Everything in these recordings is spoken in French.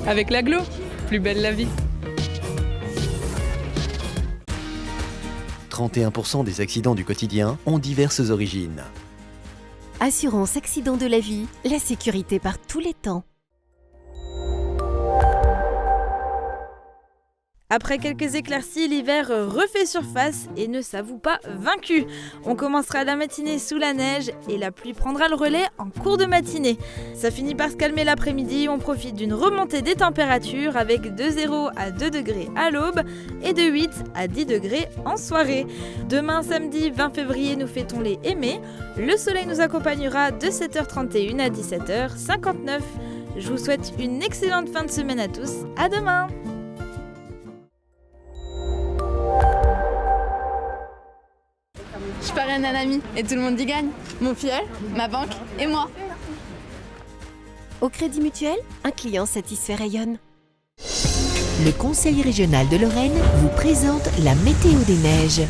Avec l'Aglo, plus belle la vie. 31% des accidents du quotidien ont diverses origines. Assurance accident de la vie, la sécurité par tous les temps. Après quelques éclaircies, l'hiver refait surface et ne s'avoue pas vaincu. On commencera la matinée sous la neige et la pluie prendra le relais en cours de matinée. Ça finit par se calmer l'après-midi, on profite d'une remontée des températures avec de 0 à 2 degrés à l'aube et de 8 à 10 degrés en soirée. Demain samedi 20 février, nous fêtons les aimés. Le soleil nous accompagnera de 7h31 à 17h59. Je vous souhaite une excellente fin de semaine à tous. À demain! Je parraine un ami et tout le monde y gagne. Mon filleul, ma banque et moi. Au Crédit Mutuel, un client satisfait rayonne. Le Conseil régional de Lorraine vous présente la météo des neiges.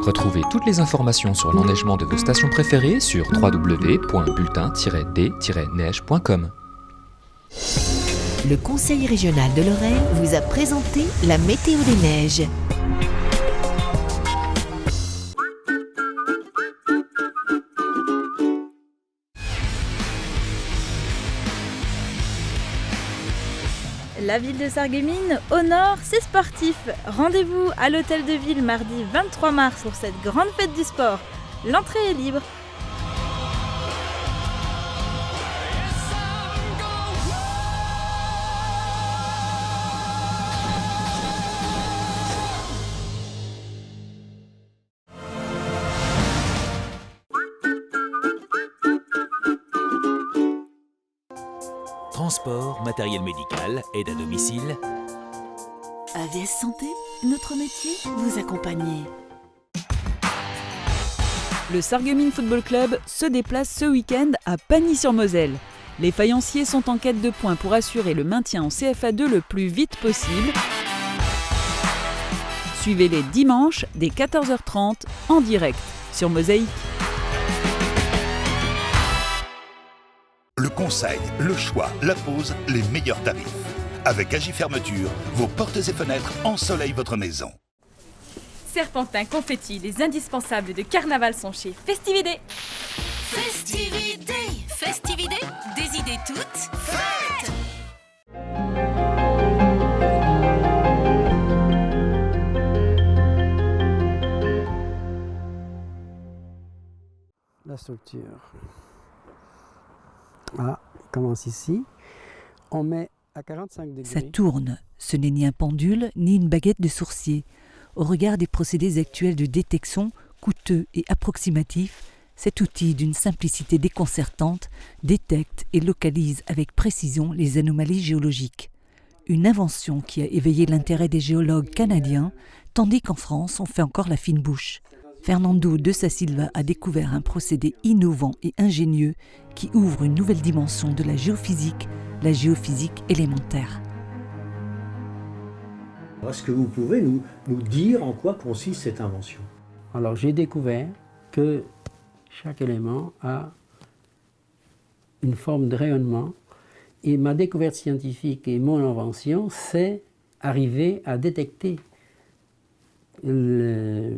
Retrouvez toutes les informations sur l'enneigement de vos stations préférées sur www.bulletin-d-neige.com. Le Conseil régional de Lorraine vous a présenté la météo des neiges. La ville de Sarreguemines, au nord, c'est sportif. Rendez-vous à l'hôtel de ville mardi 23 mars pour cette grande fête du sport. L'entrée est libre. Transport, matériel médical, aide à domicile. AVS Santé, notre métier, vous accompagner. Le Sarreguemines Football Club se déplace ce week-end à Pagny-sur-Moselle. Les faïenciers sont en quête de points pour assurer le maintien en CFA2 le plus vite possible. Suivez-les dimanche dès 14h30 en direct sur Mosaïque. Le conseil, le choix, la pause, les meilleurs tarifs. Avec Agifermeture, vos portes et fenêtres ensoleillent votre maison. Serpentin, confetti, les indispensables de carnaval sont chez Festividé. Festividé, Festividé, des idées toutes faites. La structure. Ah, commence ici. On met à 45 degrés. Ça tourne. Ce n'est ni un pendule, ni une baguette de sourcier. Au regard des procédés actuels de détection, coûteux et approximatifs, cet outil d'une simplicité déconcertante détecte et localise avec précision les anomalies géologiques. Une invention qui a éveillé l'intérêt des géologues canadiens, tandis qu'en France, on fait encore la fine bouche. Fernando de Sa Silva a découvert un procédé innovant et ingénieux qui ouvre une nouvelle dimension de la géophysique élémentaire. Est-ce que vous pouvez nous dire en quoi consiste cette invention? Alors j'ai découvert que chaque élément a une forme de rayonnement et ma découverte scientifique et mon invention, c'est arriver à détecter le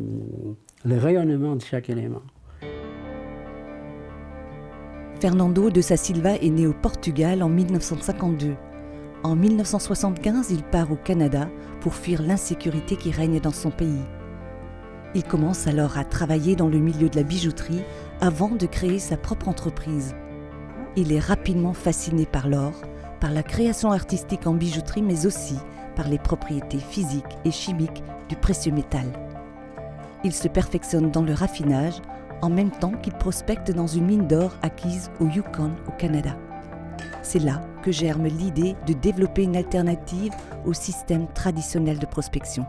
rayonnement de chaque élément. Fernando de Sa Silva est né au Portugal en 1952. En 1975, il part au Canada pour fuir l'insécurité qui règne dans son pays. Il commence alors à travailler dans le milieu de la bijouterie avant de créer sa propre entreprise. Il est rapidement fasciné par l'or, par la création artistique en bijouterie, mais aussi par les propriétés physiques et chimiques du précieux métal. Il se perfectionne dans le raffinage en même temps qu'il prospecte dans une mine d'or acquise au Yukon, au Canada. C'est là que germe l'idée de développer une alternative au système traditionnel de prospection.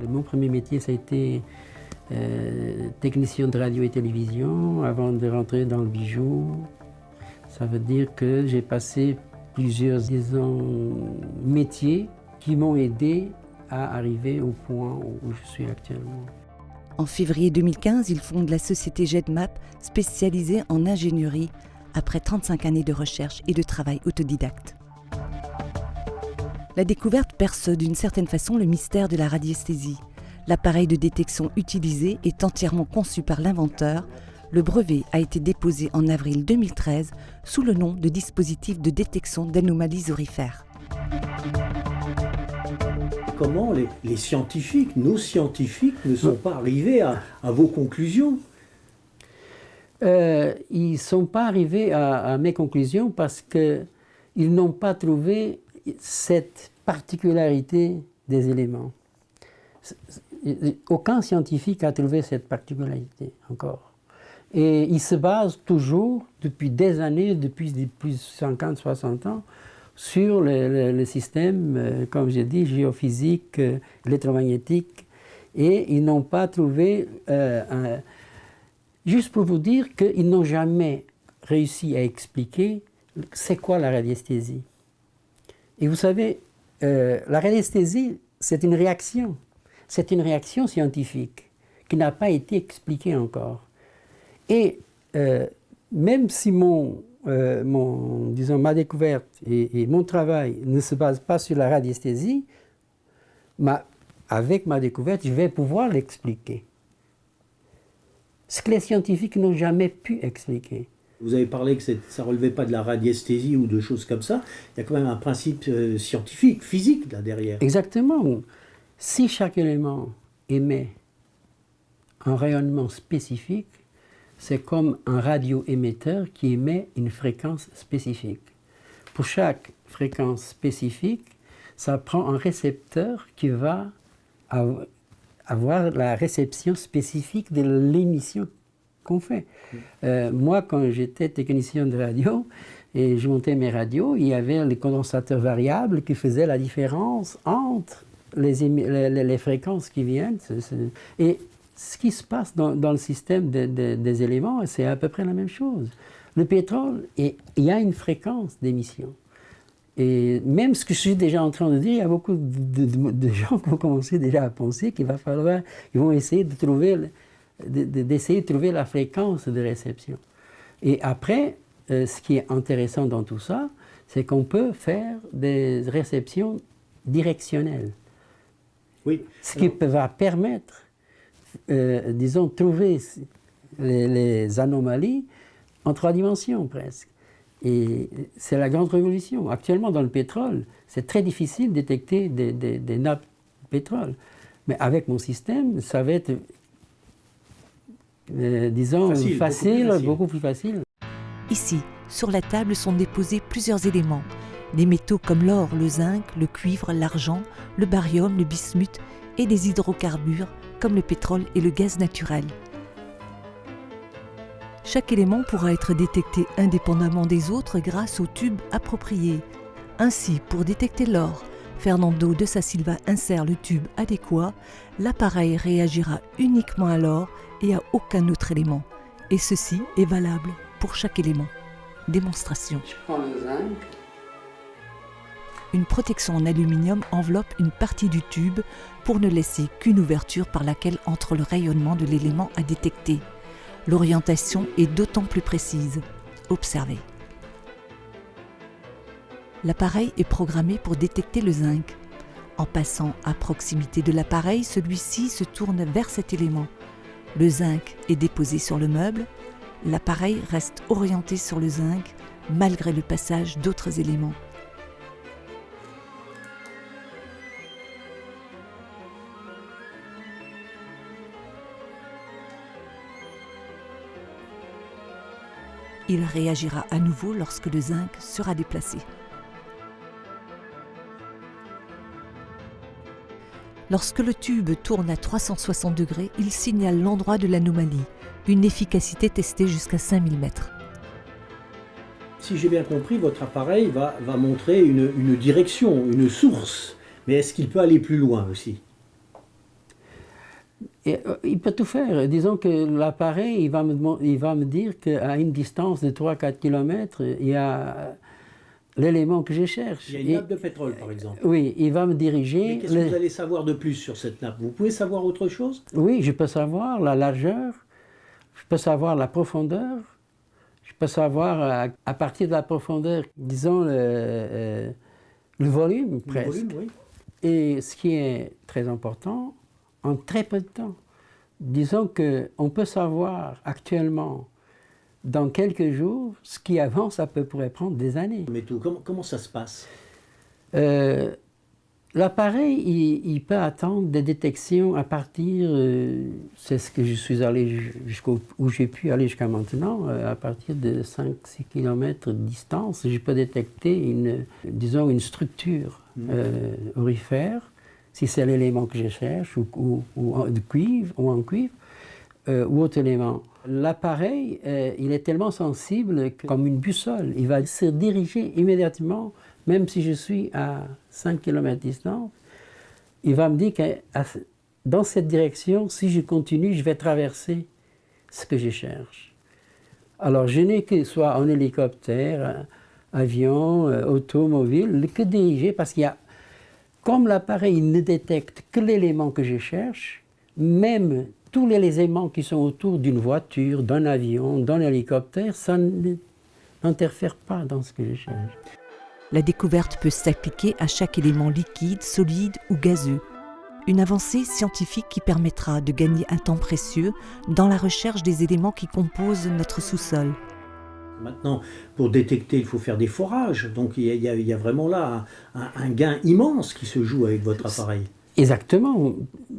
Mon premier métier, ça a été technicien de radio et télévision avant de rentrer dans le bijou. Ça veut dire que j'ai passé plusieurs, disons, métiers qui m'ont aidé à arriver au point où je suis actuellement. En février 2015, il fonde la société JetMap, spécialisée en ingénierie, après 35 années de recherche et de travail autodidacte. La découverte perce d'une certaine façon le mystère de la radiesthésie. L'appareil de détection utilisé est entièrement conçu par l'inventeur. Le brevet a été déposé en avril 2013 sous le nom de dispositif de détection d'anomalies aurifères. Comment les scientifiques, nos scientifiques, ne sont pas arrivés à vos conclusions? Ils ne sont pas arrivés à mes conclusions parce qu'ils n'ont pas trouvé cette particularité des éléments. Aucun scientifique a trouvé cette particularité encore. Et ils se basent toujours, depuis des années, depuis plus de 50, 60 ans, sur le système, comme j'ai dit, géophysique, électromagnétique. Et ils n'ont pas trouvé... Juste pour vous dire qu'ils n'ont jamais réussi à expliquer c'est quoi la radiesthésie. Et vous savez, la radiesthésie, c'est une réaction. C'est une réaction scientifique qui n'a pas été expliquée encore. Et même si ma découverte et mon travail ne se basent pas sur la radiesthésie, avec ma découverte, je vais pouvoir l'expliquer. Ce que les scientifiques n'ont jamais pu expliquer. Vous avez parlé que ça ne relevait pas de la radiesthésie ou de choses comme ça. Il y a quand même un principe scientifique, physique là derrière. Exactement. Si chaque élément émet un rayonnement spécifique, c'est comme un radioémetteur qui émet une fréquence spécifique. Pour chaque fréquence spécifique, ça prend un récepteur qui va avoir la réception spécifique de l'émission qu'on fait. Moi, quand j'étais technicien de radio et je montais mes radios, il y avait les condensateurs variables qui faisaient la différence entre les fréquences qui viennent. Et ce qui se passe dans le système des éléments, c'est à peu près la même chose. Le pétrole, il y a une fréquence d'émission. Et même ce que je suis déjà en train de dire, il y a beaucoup de gens qui vont commencer déjà à penser qu'ils vont essayer de trouver la fréquence de réception. Et après, ce qui est intéressant dans tout ça, c'est qu'on peut faire des réceptions directionnelles. Oui. Ce qui va permettre, disons, trouver les anomalies en 3 dimensions presque. Et c'est la grande révolution. Actuellement, dans le pétrole, c'est très difficile de détecter des nappes de pétrole. Mais avec mon système, ça va être, disons, beaucoup plus facile. Ici, sur la table sont déposés plusieurs éléments. Des métaux comme l'or, le zinc, le cuivre, l'argent, le barium, le bismuth et des hydrocarbures comme le pétrole et le gaz naturel. Chaque élément pourra être détecté indépendamment des autres grâce au tube approprié. Ainsi, pour détecter l'or, Fernando de Sa Silva insère le tube adéquat, l'appareil réagira uniquement à l'or et à aucun autre élément. Et ceci est valable pour chaque élément. Démonstration. Je prends le zinc. Une protection en aluminium enveloppe une partie du tube pour ne laisser qu'une ouverture par laquelle entre le rayonnement de l'élément à détecter. L'orientation est d'autant plus précise. Observez. L'appareil est programmé pour détecter le zinc. En passant à proximité de l'appareil, celui-ci se tourne vers cet élément. Le zinc est déposé sur le meuble. L'appareil reste orienté sur le zinc malgré le passage d'autres éléments. Il réagira à nouveau lorsque le zinc sera déplacé. Lorsque le tube tourne à 360 degrés, il signale l'endroit de l'anomalie. une efficacité testée jusqu'à 5000 mètres. Si j'ai bien compris, votre appareil va montrer une direction, une source. Mais est-ce qu'il peut aller plus loin aussi? Et, il peut tout faire. Disons que l'appareil, il va me dire qu'à une distance de 3-4 km, il y a l'élément que je cherche. Il y a une nappe de pétrole, par exemple. Oui, il va me diriger. Mais qu'est-ce que vous allez savoir de plus sur cette nappe? Vous pouvez savoir autre chose? Oui, je peux savoir la largeur, je peux savoir la profondeur, je peux savoir à partir de la profondeur, disons, le volume presque. Le volume, oui. Et ce qui est très important, en très peu de temps. Disons qu'on peut savoir actuellement, dans quelques jours, ce qui avance, ça pourrait prendre des années. Mais tout, comment ça se passe? L'appareil, il peut attendre des détections à partir, c'est ce que je suis allé où j'ai pu aller jusqu'à maintenant, à partir de 5-6 km de distance, je peux détecter disons une structure aurifère, si c'est l'élément que je cherche, ou de cuivre, ou en cuivre, ou autre élément. L'appareil, il est tellement sensible que, comme une boussole, il va se diriger immédiatement, même si je suis à 5 km de distance, il va me dire que dans cette direction, si je continue, je vais traverser ce que je cherche. Alors, je n'ai que soit en hélicoptère, avion, automobile, que diriger, parce qu'il y a, comme l'appareil ne détecte que l'élément que je cherche, même tous les éléments qui sont autour d'une voiture, d'un avion, d'un hélicoptère, ça n'interfère pas dans ce que je cherche. La découverte peut s'appliquer à chaque élément liquide, solide ou gazeux. Une avancée scientifique qui permettra de gagner un temps précieux dans la recherche des éléments qui composent notre sous-sol. Maintenant, pour détecter, il faut faire des forages. Donc il y a vraiment là un gain immense qui se joue avec votre appareil. Exactement.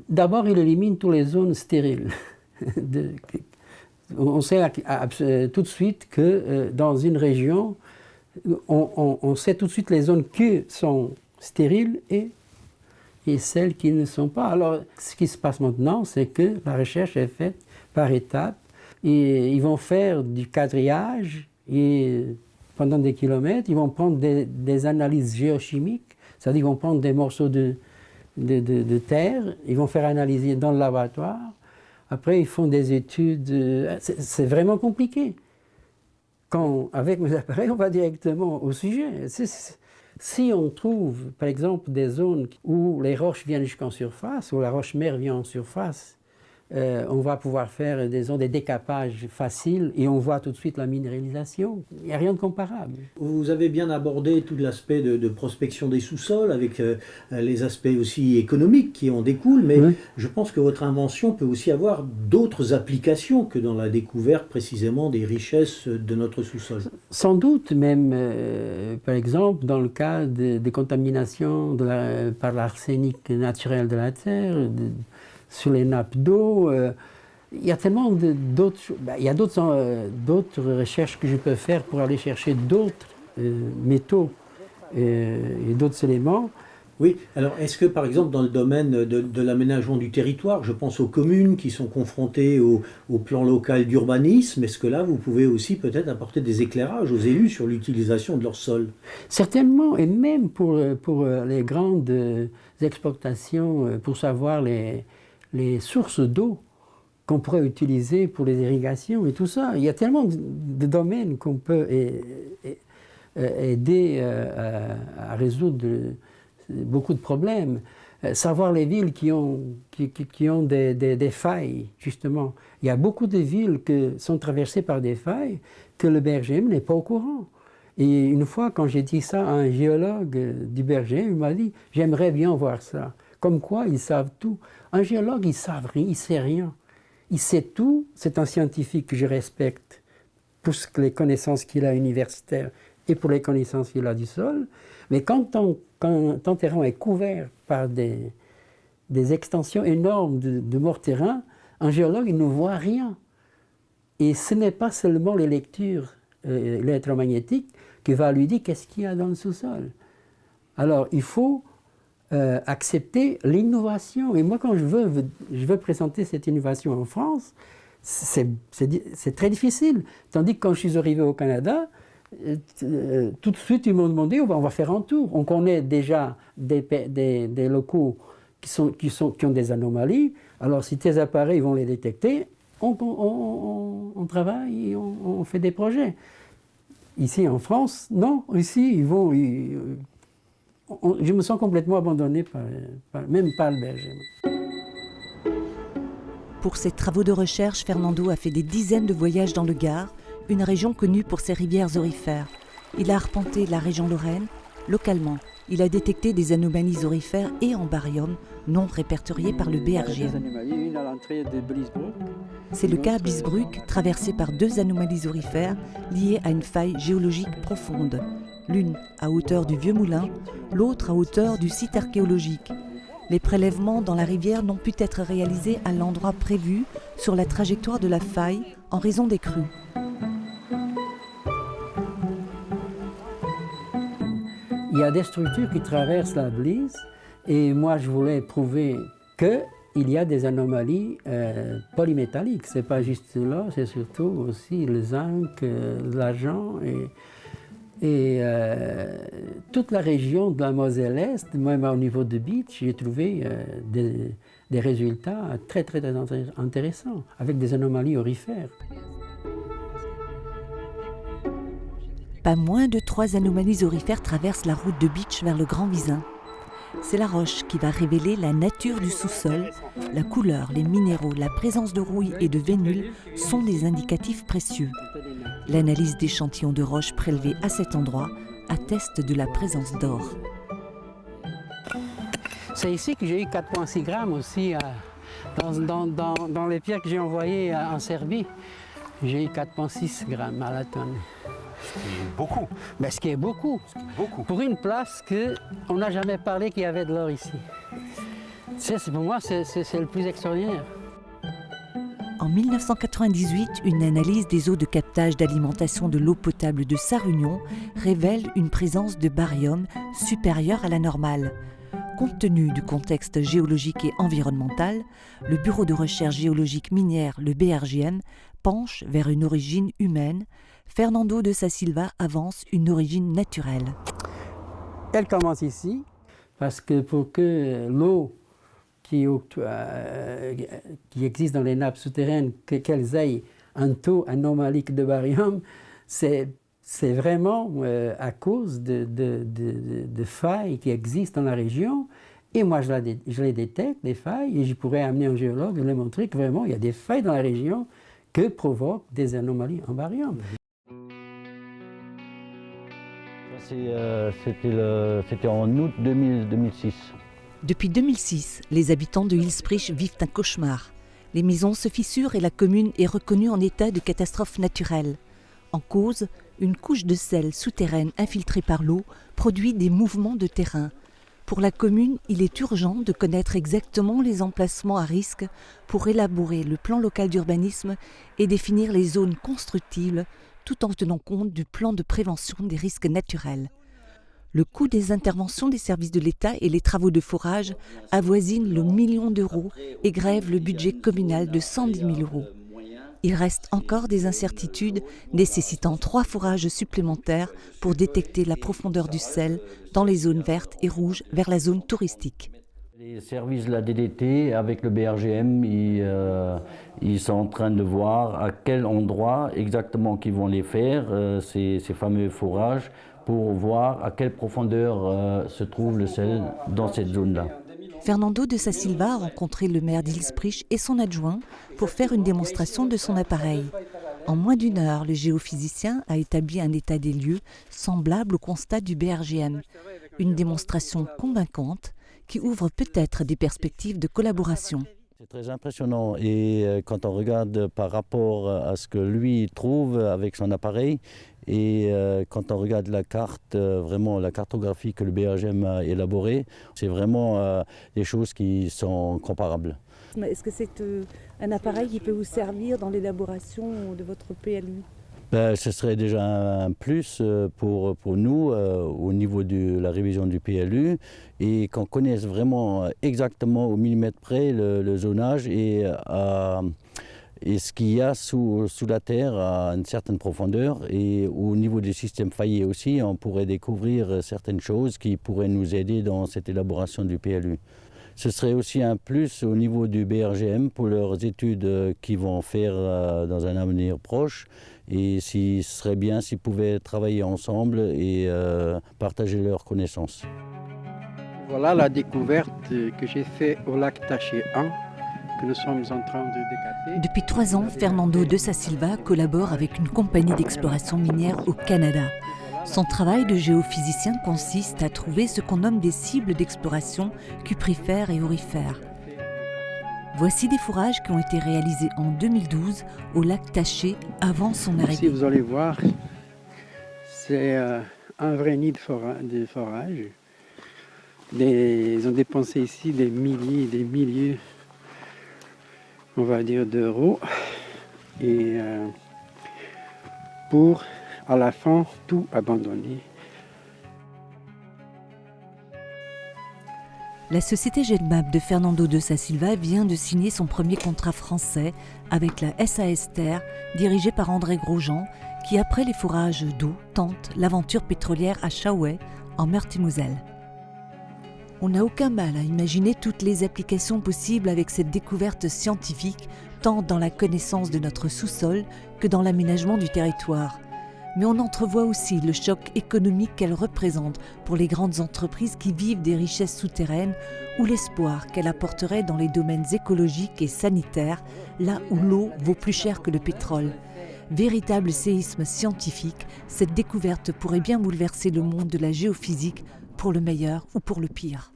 D'abord, il élimine toutes les zones stériles. On sait tout de suite que dans une région, on sait tout de suite les zones qui sont stériles et celles qui ne sont pas. Alors, ce qui se passe maintenant, c'est que la recherche est faite par étapes. Et ils vont faire du quadrillage et pendant des kilomètres, ils vont prendre des analyses géochimiques, c'est-à-dire qu'ils vont prendre des morceaux de terre, ils vont faire analyser dans le laboratoire. Après, ils font des études. C'est vraiment compliqué. Avec mes appareils, on va directement au sujet. Si on trouve, par exemple, des zones où les roches viennent jusqu'en surface, où la roche-mère vient en surface, on va pouvoir faire des décapages faciles et on voit tout de suite la minéralisation. Il n'y a rien de comparable. Vous avez bien abordé tout l'aspect de prospection des sous-sols avec les aspects aussi économiques qui en découlent, mais oui, je pense que votre invention peut aussi avoir d'autres applications que dans la découverte précisément des richesses de notre sous-sol. Sans doute, même par exemple dans le cas des contaminations par l'arsenic naturel de la Terre, sur les nappes d'eau. Il y a tellement d'autres choses. Il y a d'autres recherches que je peux faire pour aller chercher d'autres métaux et d'autres éléments. Oui, alors est-ce que par exemple dans le domaine de l'aménagement du territoire, je pense aux communes qui sont confrontées au plan local d'urbanisme, est-ce que là vous pouvez aussi peut-être apporter des éclairages aux élus sur l'utilisation de leur sol? Certainement, et même pour les grandes exploitations, pour savoir les sources d'eau qu'on pourrait utiliser pour les irrigations et tout ça. Il y a tellement de domaines qu'on peut aider à résoudre beaucoup de problèmes. Savoir les villes qui ont des failles, justement. Il y a beaucoup de villes qui sont traversées par des failles que le BRGM n'est pas au courant. Et une fois, quand j'ai dit ça à un géologue du BRGM, il m'a dit « J'aimerais bien voir ça ». Comme quoi, ils savent tout. Un géologue, il ne sait rien. Il sait tout. C'est un scientifique que je respecte pour les connaissances qu'il a universitaires et pour les connaissances qu'il a du sol. Mais quand ton terrain est couvert par des extensions énormes de morts-terrains, un géologue, il ne voit rien. Et ce n'est pas seulement les lectures électromagnétiques qui va lui dire qu'est-ce qu'il y a dans le sous-sol. Alors, il faut accepter l'innovation. Et moi, quand je veux présenter cette innovation en France, c'est très difficile. Tandis que quand je suis arrivé au Canada, tout de suite, ils m'ont demandé, on va faire un tour. On connaît déjà des locaux qui ont des anomalies. Alors, si tes appareils vont les détecter, on travaille et on fait des projets. Ici, en France, non. Ici, je me sens complètement abandonné, même par le BRGM. Pour ses travaux de recherche, Fernando a fait des dizaines de voyages dans le Gard, une région connue pour ses rivières aurifères. Il a arpenté la région Lorraine. Localement, il a détecté des anomalies aurifères et en baryum non répertoriées par le BRGM. C'est le cas à Bliesbruck, traversé par 2 anomalies aurifères liées à une faille géologique profonde. L'une à hauteur du Vieux Moulin, l'autre à hauteur du site archéologique. Les prélèvements dans la rivière n'ont pu être réalisés à l'endroit prévu sur la trajectoire de la faille en raison des crues. Il y a des structures qui traversent la Blies et moi je voulais prouver qu'il y a des anomalies polymétalliques. Ce n'est pas juste là, c'est surtout aussi le zinc, l'argent et toute la région de la Moselle-Est, même au niveau de Beach, j'ai trouvé des résultats très intéressants avec des anomalies aurifères. Pas moins de 3 anomalies aurifères traversent la route de Beach vers le Grand Visin. C'est la roche qui va révéler la nature du sous-sol. La couleur, les minéraux, la présence de rouille et de vénule sont des indicatifs précieux. L'analyse d'échantillons de roches prélevés à cet endroit atteste de la présence d'or. C'est ici que j'ai eu 4,6 grammes aussi dans les pierres que j'ai envoyées en Serbie. J'ai eu 4,6 grammes à la tonne. Ce qui est beaucoup. Mais ce qui est beaucoup. Pour une place qu'on n'a jamais parlé qu'il y avait de l'or ici. Pour moi, c'est le plus extraordinaire. En 1998, une analyse des eaux de captage d'alimentation de l'eau potable de Sarre-Union révèle une présence de baryum supérieure à la normale. Compte tenu du contexte géologique et environnemental, le Bureau de recherche géologique minière, le BRGM, penche vers une origine humaine. Fernando de Sa Silva avance une origine naturelle. Elle commence ici, parce que pour que l'eau qui existe dans les nappes souterraines, qu'elles aient un taux anomalique de baryum, c'est vraiment à cause de failles qui existent dans la région. Et moi, je les détecte, les failles, et je pourrais amener un géologue et leur montrer que vraiment, il y a des failles dans la région que provoquent des anomalies en baryum. C'était en août 2006. Depuis 2006, les habitants de Hillsprich vivent un cauchemar. Les maisons se fissurent et la commune est reconnue en état de catastrophe naturelle. En cause, une couche de sel souterraine infiltrée par l'eau produit des mouvements de terrain. Pour la commune, il est urgent de connaître exactement les emplacements à risque pour élaborer le plan local d'urbanisme et définir les zones constructibles tout en tenant compte du plan de prévention des risques naturels. Le coût des interventions des services de l'État et les travaux de forage avoisinent le million d'euros et grèvent le budget communal de 110 000 euros. Il reste encore des incertitudes nécessitant 3 forages supplémentaires pour détecter la profondeur du sel dans les zones vertes et rouges vers la zone touristique. Les services de la DDT avec le BRGM, ils sont en train de voir à quel endroit exactement qu'ils vont les faire, ces fameux forages, pour voir à quelle profondeur se trouve le sel dans cette zone-là. Fernando de Sa Silva a rencontré le maire d'Hillsprich et son adjoint pour faire une démonstration de son appareil. En moins d'1 heure, le géophysicien a établi un état des lieux semblable au constat du BRGM. Une démonstration convaincante qui ouvre peut-être des perspectives de collaboration. C'est très impressionnant et quand on regarde par rapport à ce que lui trouve avec son appareil et quand on regarde la carte, vraiment la cartographie que le BRGM a élaborée, c'est vraiment des choses qui sont comparables. Est-ce que c'est un appareil qui peut vous servir dans l'élaboration de votre PLU ? Ce serait déjà un plus pour nous au niveau de la révision du PLU et qu'on connaisse vraiment exactement au millimètre près le zonage et et ce qu'il y a sous la terre à une certaine profondeur. Et au niveau du système faillier aussi, on pourrait découvrir certaines choses qui pourraient nous aider dans cette élaboration du PLU. Ce serait aussi un plus au niveau du BRGM pour leurs études qu'ils vont faire dans un avenir proche. Et ce serait bien s'ils pouvaient travailler ensemble et partager leurs connaissances. Voilà la découverte que j'ai faite au lac Taché 1, que nous sommes en train de décaper. Depuis 3 ans, Fernando de Sa Silva collabore avec une compagnie d'exploration minière au Canada. Son travail de géophysicien consiste à trouver ce qu'on nomme des cibles d'exploration cuprifères et aurifères. Voici des fourrages qui ont été réalisés en 2012 au lac Taché avant son arrivée. Ici, vous allez voir, c'est un vrai nid de forage. Ils ont dépensé ici des milliers et des milliers, on va dire, d'euros. Et pour, à la fin, tout abandonner. La société GEDMAP de Fernando de Sa Silva vient de signer son premier contrat français avec la SAS Terre, dirigée par André Grosjean, qui après les fourrages d'eau tente l'aventure pétrolière à Chaouet, en Meurthe-et-Moselle. On n'a aucun mal à imaginer toutes les applications possibles avec cette découverte scientifique, tant dans la connaissance de notre sous-sol que dans l'aménagement du territoire. Mais on entrevoit aussi le choc économique qu'elle représente pour les grandes entreprises qui vivent des richesses souterraines ou l'espoir qu'elle apporterait dans les domaines écologiques et sanitaires, là où l'eau vaut plus cher que le pétrole. Véritable séisme scientifique, cette découverte pourrait bien bouleverser le monde de la géophysique pour le meilleur ou pour le pire.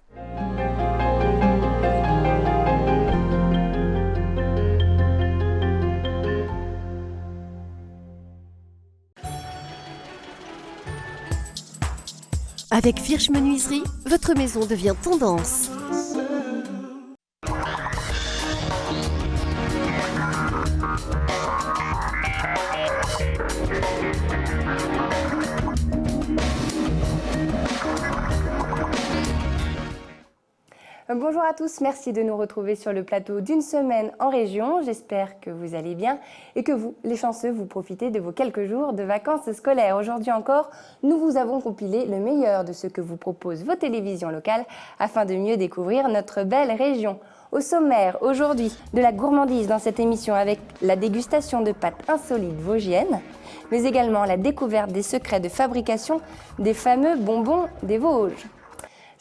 Avec Firch Menuiserie, votre maison devient tendance. Bonjour à tous, merci de nous retrouver sur le plateau d'une semaine en région. J'espère que vous allez bien et que vous, les chanceux, vous profitez de vos quelques jours de vacances scolaires. Aujourd'hui encore, nous vous avons compilé le meilleur de ce que vous proposent vos télévisions locales afin de mieux découvrir notre belle région. Au sommaire, aujourd'hui, de la gourmandise dans cette émission avec la dégustation de pâtes insolites vosgiennes, mais également la découverte des secrets de fabrication des fameux bonbons des Vosges.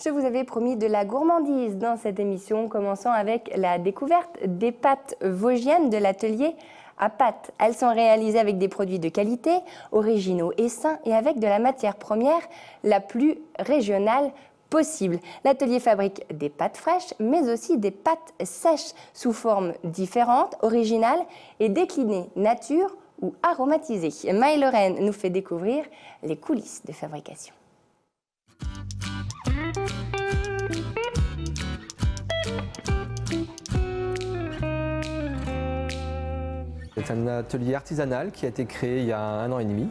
Je vous avais promis de la gourmandise dans cette émission, commençant avec la découverte des pâtes vosgiennes de l'atelier à pâtes. Elles sont réalisées avec des produits de qualité, originaux et sains, et avec de la matière première la plus régionale possible. L'atelier fabrique des pâtes fraîches, mais aussi des pâtes sèches sous formes différentes, originales et déclinées nature ou aromatisées. Maë-Lorraine nous fait découvrir les coulisses de fabrication. C'est un atelier artisanal qui a été créé il y a 1 an et demi,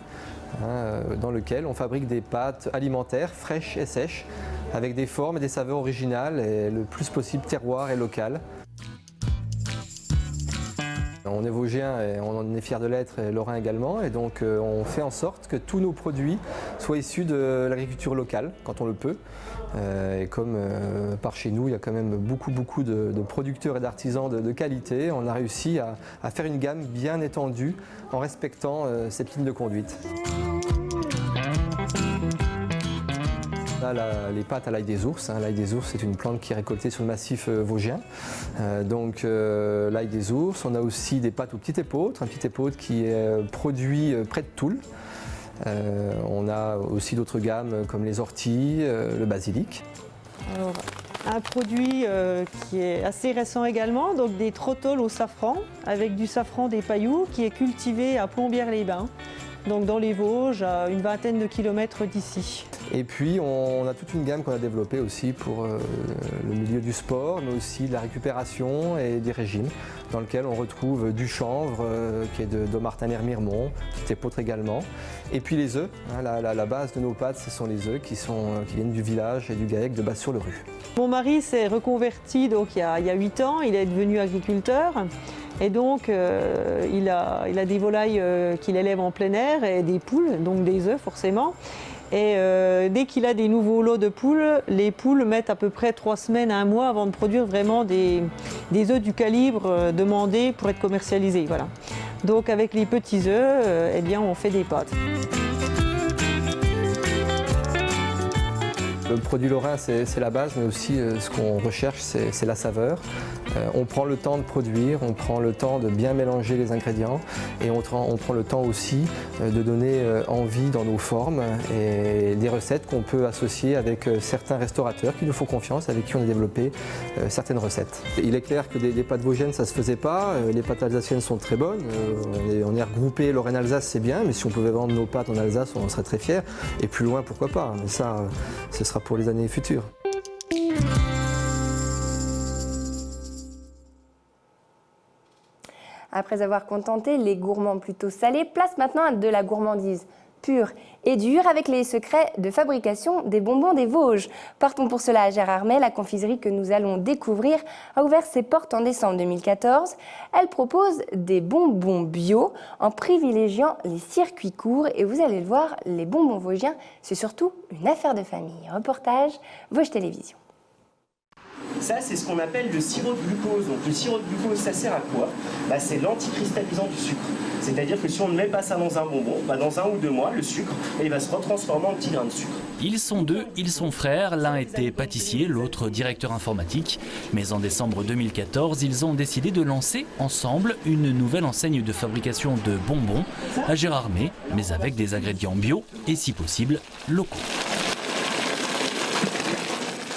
dans lequel on fabrique des pâtes alimentaires fraîches et sèches, avec des formes et des saveurs originales et le plus possible terroir et local. On est vosgien et on en est fiers de l'être, et lorrain également, et donc on fait en sorte que tous nos produits soient issus de l'agriculture locale quand on le peut. Et comme par chez nous il y a quand même beaucoup de producteurs et d'artisans de qualité, on a réussi à faire une gamme bien étendue en respectant cette ligne de conduite. Là, les pâtes à l'ail des ours. L'ail des ours, c'est une plante qui est récoltée sur le massif vosgien. Donc l'ail des ours, on a aussi des pâtes au petit épeautre, un petit épeautre qui est produit près de Toul. On a aussi d'autres gammes comme les orties, le basilic. Alors, un produit qui est assez récent également, donc des trottols au safran, avec du safran des Pailloux qui est cultivé à Plombières-les-Bains. Donc dans les Vosges, à une vingtaine de kilomètres d'ici. Et puis on a toute une gamme qu'on a développée aussi pour le milieu du sport, mais aussi de la récupération et des régimes, dans lequel on retrouve du chanvre qui est de Dommartin-Mirmont, petit épeautre également. Et puis les œufs, la base de nos pâtes, ce sont les œufs qui viennent du village et du GAEC de Basse-sur-le-Rue. Mon mari s'est reconverti donc, il y a 8 ans, il est devenu agriculteur. Et donc, il a des volailles qu'il élève en plein air et des poules, donc des œufs forcément. Et dès qu'il a des nouveaux lots de poules, les poules mettent à peu près 3 semaines à 1 mois avant de produire vraiment des œufs du calibre demandé pour être commercialisés. Voilà. Donc avec les petits œufs, eh bien, on fait des pâtes. Le produit lorrain, c'est la base, mais aussi ce qu'on recherche, c'est la saveur. On prend le temps de produire, on prend le temps de bien mélanger les ingrédients et on prend le temps aussi de donner envie dans nos formes et des recettes qu'on peut associer avec certains restaurateurs qui nous font confiance, avec qui on a développé certaines recettes. Il est clair que des pâtes vosgiennes, ça ne se faisait pas. Les pâtes alsaciennes sont très bonnes. On est regroupé Lorraine-Alsace, c'est bien, mais si on pouvait vendre nos pâtes en Alsace, on serait très fiers. Et plus loin, pourquoi pas. Mais ça, ce sera pour les années futures. Après avoir contenté les gourmands plutôt salés, place maintenant à de la gourmandise pure et dure avec les secrets de fabrication des bonbons des Vosges. Partons pour cela à Gérardmer. La confiserie que nous allons découvrir a ouvert ses portes en décembre 2014. Elle propose des bonbons bio en privilégiant les circuits courts. Et vous allez le voir, les bonbons vosgiens, c'est surtout une affaire de famille. Reportage Vosges Télévisions. Ça, c'est ce qu'on appelle le sirop de glucose. Donc le sirop de glucose, ça sert à quoi? C'est l'anticristallisant du sucre. C'est-à-dire que si on ne met pas ça dans un bonbon, dans 1 ou 2 mois, le sucre il va se retransformer en petits grains de sucre. Ils sont 2, ils sont frères. L'un était pâtissier, l'autre directeur informatique. Mais en décembre 2014, ils ont décidé de lancer ensemble une nouvelle enseigne de fabrication de bonbons à Gérardmer, mais avec des ingrédients bio et si possible locaux.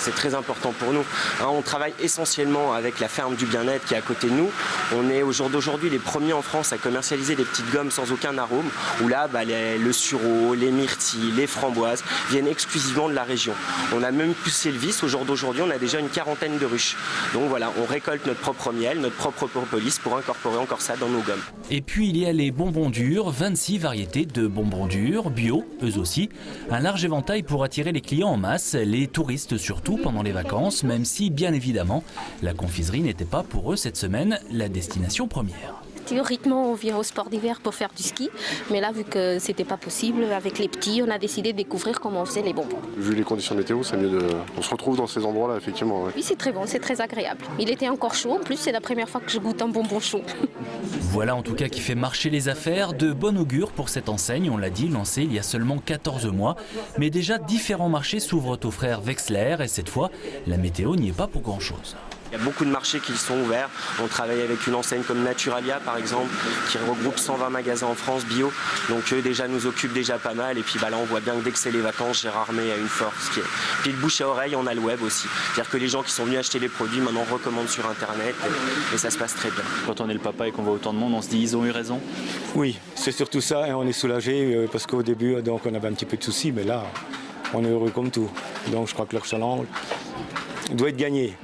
C'est très important pour nous. On travaille essentiellement avec la ferme du bien-être qui est à côté de nous. On est au jour d'aujourd'hui les premiers en France à commercialiser des petites gommes sans aucun arôme, où là, le sureau, les myrtilles, les framboises viennent exclusivement de la région. On a même poussé le vice. Au jour d'aujourd'hui, on a déjà une 40aine de ruches. Donc voilà, on récolte notre propre miel, notre propre propolis pour incorporer encore ça dans nos gommes. Et puis il y a les bonbons durs, 26 variétés de bonbons durs, bio, eux aussi. Un large éventail pour attirer les clients en masse, les touristes surtout, pendant les vacances, même si, bien évidemment, la confiserie n'était pas pour eux cette semaine la destination première. Théoriquement, on vient au sport d'hiver pour faire du ski, mais là, vu que c'était pas possible, avec les petits, on a décidé de découvrir comment on faisait les bonbons. Vu les conditions météo, c'est mieux de... On se retrouve dans ces endroits-là, effectivement. Ouais. Oui, c'est très bon, c'est très agréable. Il était encore chaud, en plus, c'est la première fois que je goûte un bonbon chaud. Voilà en tout cas qui fait marcher les affaires. De bon augure pour cette enseigne, on l'a dit, lancée il y a seulement 14 mois. Mais déjà, différents marchés s'ouvrent aux frères Wexler et cette fois, la météo n'y est pas pour grand-chose. Il y a beaucoup de marchés qui sont ouverts. On travaille avec une enseigne comme Naturalia par exemple, qui regroupe 120 magasins en France bio. Donc eux déjà nous occupent déjà pas mal. Et puis là on voit bien que dès que c'est les vacances, Gérardmer a une force. Puis de bouche à oreille, on a le web aussi. C'est-à-dire que les gens qui sont venus acheter les produits maintenant recommandent sur internet et ça se passe très bien. Quand on est le papa et qu'on voit autant de monde, on se dit ils ont eu raison. Oui, c'est surtout ça et on est soulagé parce qu'au début donc, on avait un petit peu de soucis, mais là on est heureux comme tout. Donc je crois que leur challenge doit être gagné.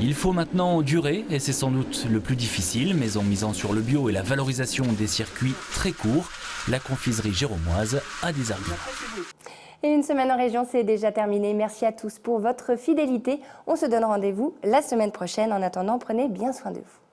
Il faut maintenant durer, et c'est sans doute le plus difficile, mais en misant sur le bio et la valorisation des circuits très courts, la confiserie géromoise a des arguments. Et une semaine en région, c'est déjà terminé. Merci à tous pour votre fidélité. On se donne rendez-vous la semaine prochaine. En attendant, prenez bien soin de vous.